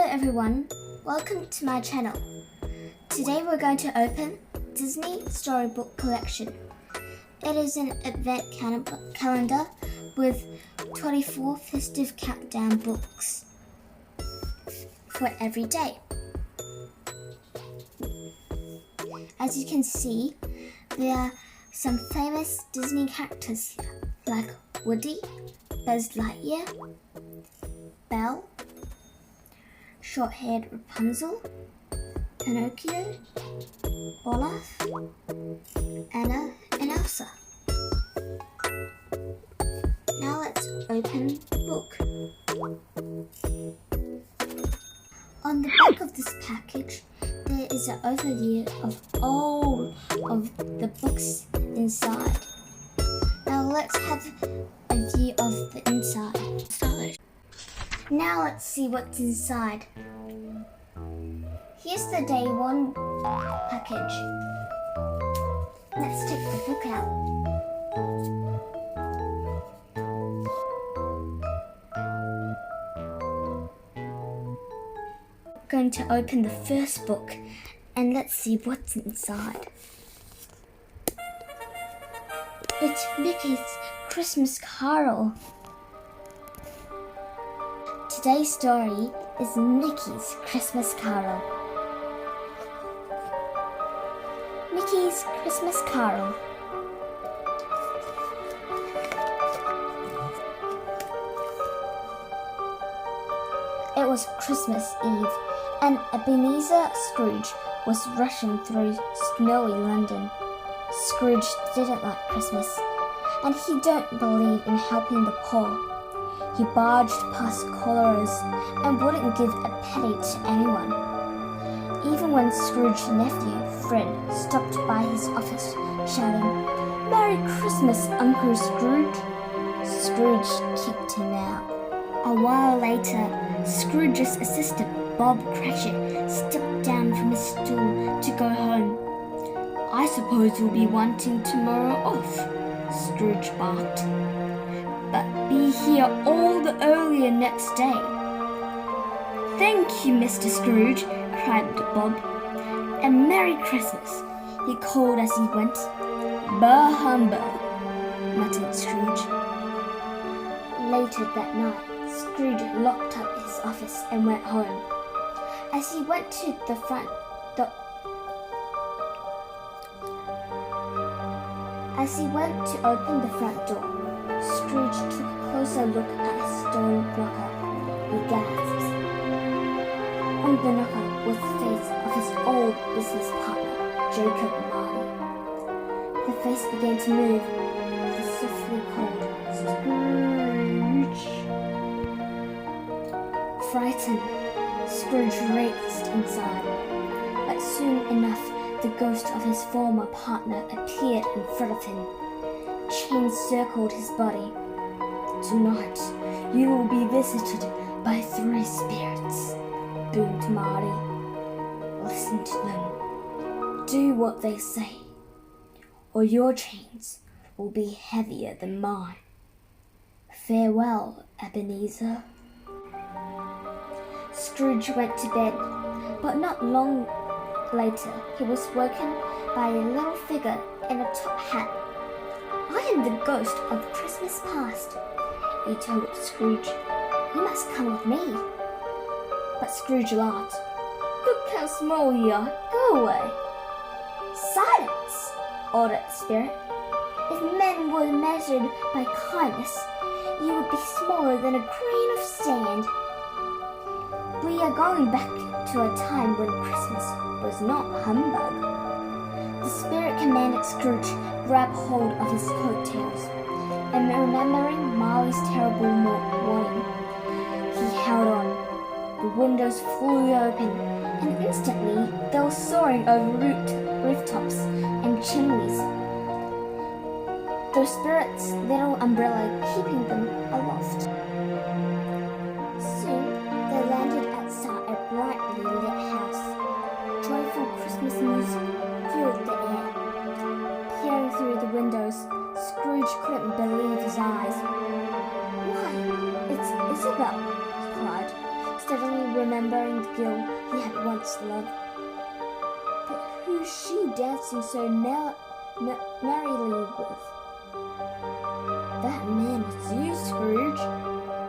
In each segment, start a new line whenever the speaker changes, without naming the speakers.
everyone, welcome to my channel. Today we're going to open Disney Storybook Collection. It is an advent calendar with 24 festive countdown books for every day. As you can see, there are some famous Disney characters here, like Woody, Buzz Lightyear, Belle, short-haired Rapunzel, Pinocchio, Olaf, Anna, and Elsa. Now let's open the book. On the back of this package, there is an overview of all of the books inside. Now let's have a view of the inside. Now let's see what's inside. Here's the day one package. Let's take the book out. Going to open the first book and let's see what's inside. It's Mickey's Christmas Carol. Today's story is Mickey's Christmas Carol. Mickey's Christmas Carol. It was Christmas Eve, and Ebenezer Scrooge was rushing through snowy London. Scrooge didn't like Christmas, and he don't believe in helping the poor. He barged past callers and wouldn't give a penny to anyone. Even when Scrooge's nephew, Fred, stopped by his office shouting, "Merry Christmas, Uncle Scrooge!" Scrooge kicked him out. A while later, Scrooge's assistant, Bob Cratchit, stepped down from his stool to go home. "I suppose you'll be wanting tomorrow off," Scrooge barked. "But be here all the earlier next day." "Thank you, Mr. Scrooge," cried Bob. "And Merry Christmas," he called as he went. "Bah humbug," muttered Scrooge. Later that night, Scrooge locked up his office and went home. As he went to open the front door, Scrooge took a closer look at his stone knocker. He gasped. On the knocker was the face of his old business partner, Jacob Marley. The face began to move. He softly called, "Scrooge!" Frightened, Scrooge raced inside, but soon enough the ghost of his former partner appeared in front of him. Chains circled his body. "Tonight, you will be visited by 3 spirits," boomed Marty. "Listen to them. Do what they say, or your chains will be heavier than mine. Farewell, Ebenezer." Scrooge went to bed, but not long later he was woken by a little figure in a top hat. "I am the ghost of Christmas past," he told Scrooge. "You must come with me." But Scrooge laughed. "Look how small you are. Go away." "Silence!" ordered the spirit. "If men were measured by kindness, you would be smaller than a grain of sand. We are going back to a time when Christmas was not humbug." The spirit commanded Scrooge grab hold of his coattails, and remembering Marley's terrible warning, he held on. The windows flew open, and instantly they were soaring over rooftops and chimneys, the spirit's little umbrella keeping them aloft. Soon they landed outside a brightly lit house. Joyful Christmas music filled the air. Peering through the windows, Scrooge couldn't believe his eyes. "Why, it's Isabel!" he cried, steadily remembering the girl he had once loved. But who's she dancing so merrily with? That man is you, Scrooge,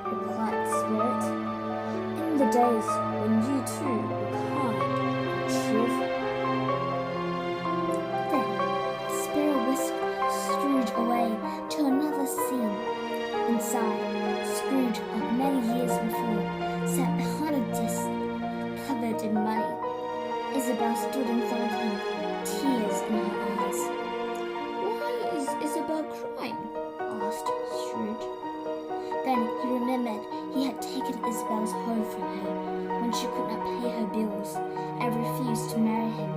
replied the spirit. In the days when you too were kind and cheerful. Then the spirit whisked Scrooge away to another scene. Inside, Scrooge, of many years before, sat behind a desk covered in money. Isabel stood in front of him, tears in her eyes. "Why is Isabel crying?" asked Scrooge. Then he remembered he had taken Isabel's home from her when she could not pay her bills and refused to marry him.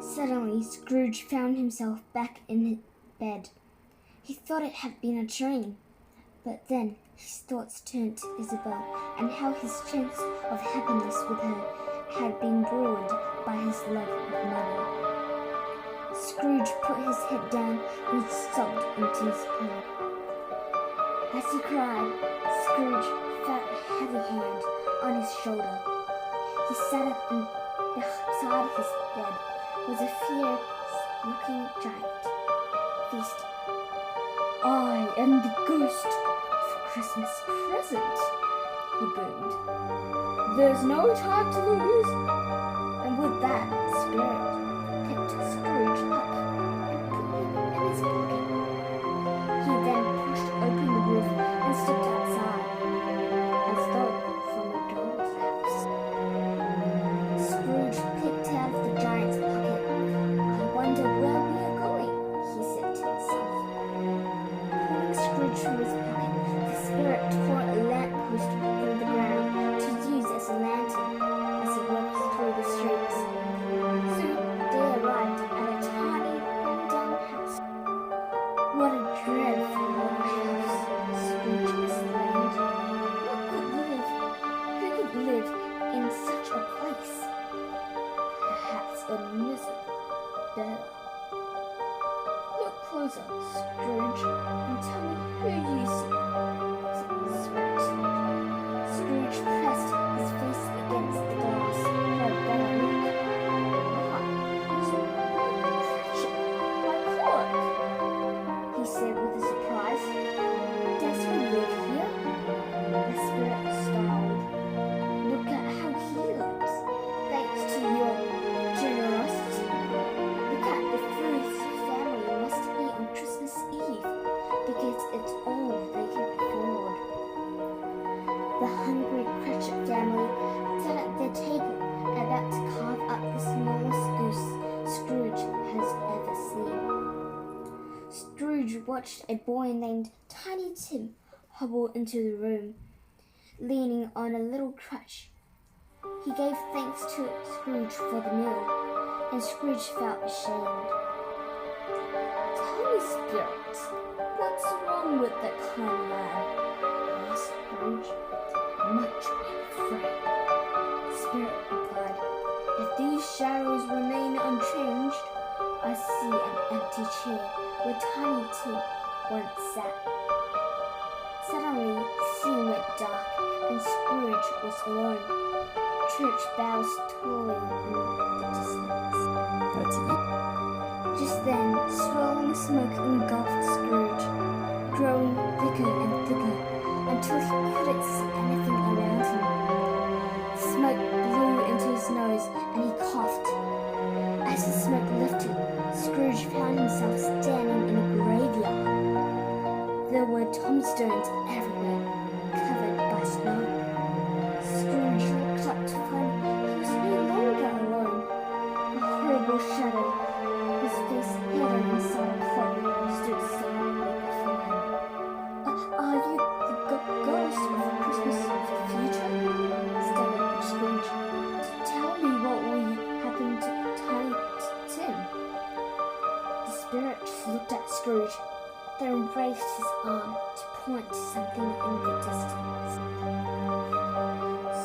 Suddenly, Scrooge found himself back in bed. He thought it had been a dream, but then his thoughts turned to Isabel and how his chance of happiness with her had been ruined by his love of money. Scrooge put his head down and sobbed into his pillow. As he cried, Scrooge felt a heavy hand on his shoulder. He sat up and beside his bed was a fierce-looking giant, feasting. "I am the ghost of Christmas present," he boomed. "There's no time to lose." And with that, the spirit picked Scrooge up and put him in his pocket. He then pushed open the roof and stepped outside, as though from a doll's house. Scrooge picked out of the giant's pocket. "I wonder where we are going," he said to himself. Pulling Scrooge from his pocket, the spirit tore a lamppost from the ground to use as a lantern as he walked through the streets. Soon they arrived at a tiny, run-down house. "What a dreadful little house," Scrooge exclaimed. Who could live in such a place? Perhaps a miserable beggar. "Look closer, Scrooge, and tell me who you see," said the spirit. Scrooge pressed his face against the glass for a better look. "Why, it's Cratchit, my cloak," he said with a surprise. "Does he live here?" The spirit scowled. "Look at how he looks, thanks to your generosity. Look at the food your family must eat on Christmas Eve, because it's all they can afford." The hungry Cratchit family sat at their table, about to carve up the smallest goose Scrooge has ever seen. Scrooge watched a boy named Tiny Tim hobble into the room, leaning on a little crutch. He gave thanks to Scrooge for the meal, and Scrooge felt ashamed. "Tell me, spirit, what's wrong with that kind lad?" asked Scrooge. "Much, I'm afraid," the spirit replied. "If these shadows remain unchanged, I see an empty chair where Tiny Tim once sat." Suddenly, the scene went dark, and Scrooge was alone. Church bells tolling in the distance. Just then, swirling smoke engulfed Scrooge, growing thicker and thicker until he couldn't see anything around him. Smoke blew into his nose and he coughed. As the smoke lifted, Scrooge found himself standing in a graveyard. There were tombstones everywhere, covered by snow. Scrooge looked up to find he was no longer alone. A horrible shadow, his face hidden inside a cloak, stood silently before him. "Are you the ghost of the Christmas of the future?" stuttered Scrooge. "Tell me what will happen to Tiny Tim?" The spirit just looked at Scrooge, then raised his arm to point to something in the distance.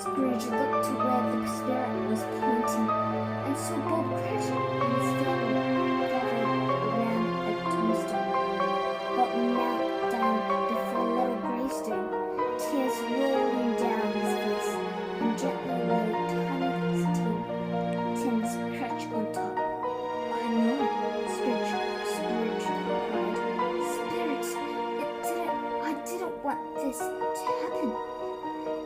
Scrooge looked to where the spirit was pointing and saw Bob Cratchit and his family gathered around a tombstone. Bob knelt down before a little gravestone want this to happen.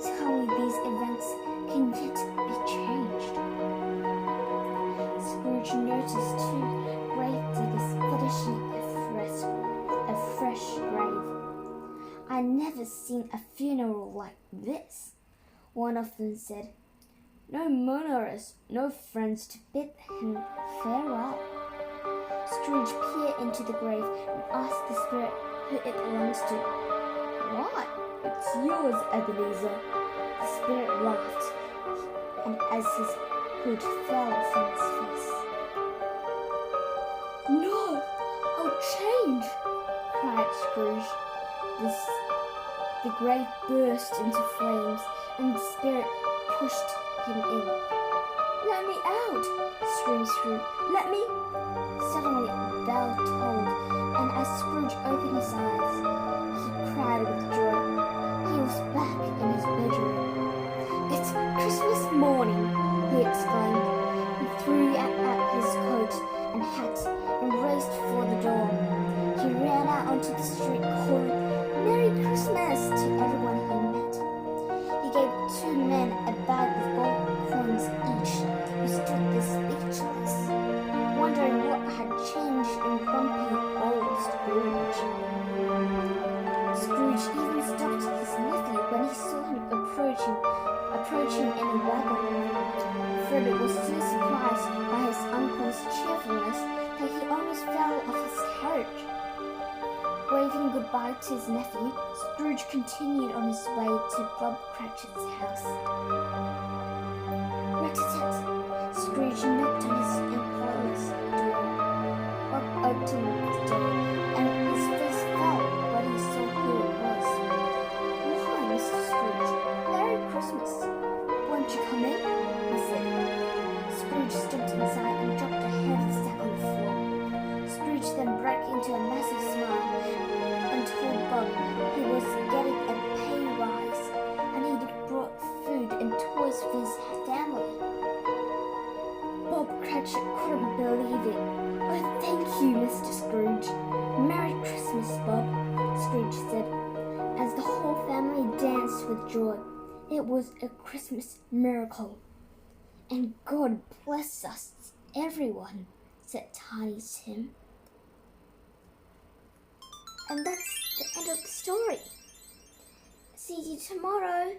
Tell me these events can yet be changed. Scrooge noticed two grave diggers finishing a fresh grave. "I never seen a funeral like this," one of them said. "No mourners, no friends to bid him farewell." Scrooge peered into the grave and asked the spirit who it belongs to. "Why, it's yours, Ebenezer." The spirit laughed, and as his hood fell from his face. "No, I'll change!" cried Scrooge. The grave burst into flames, and the spirit pushed him in. "Let me out!" screamed Scrooge. "Let me!" Suddenly a bell tolled, and as Scrooge opened his eyes, he cried with joy. He was back in his bedroom. "It's Christmas morning!" he exclaimed. He threw out his coat and hat and raced for the door. He ran out onto the street calling "Merry Christmas" to everyone he met. He gave two men a bag with gold coins each, who stood there speechless, wondering what had changed in grumpy old Scrooge. Scrooge even stopped his nephew when he saw him approaching in a wagon. Fred was so surprised by his uncle's cheerfulness that he almost fell off his carriage. Waving goodbye to his nephew, Scrooge continued on his way to Bob Cratchit's house. Rat-a-tat! Scrooge knocked on his employer's door. Bob opened the door, and his face fell when he saw who it was. "Why, Mr. Scrooge, Merry Christmas! Won't you come in?" he said. Scrooge stepped inside and dropped a heavy sack on the floor. Scrooge then broke into a massive smile and told Bob he was getting a pay rise and he'd brought food and toys for his family. Bob Cratchit couldn't believe it. "Oh, thank you, Mr. Scrooge. Merry Christmas, Bob," Scrooge said, as the whole family danced with joy. It was a Christmas miracle. "And God bless us, everyone," said Tiny Tim. And that's the end of the story. See you tomorrow.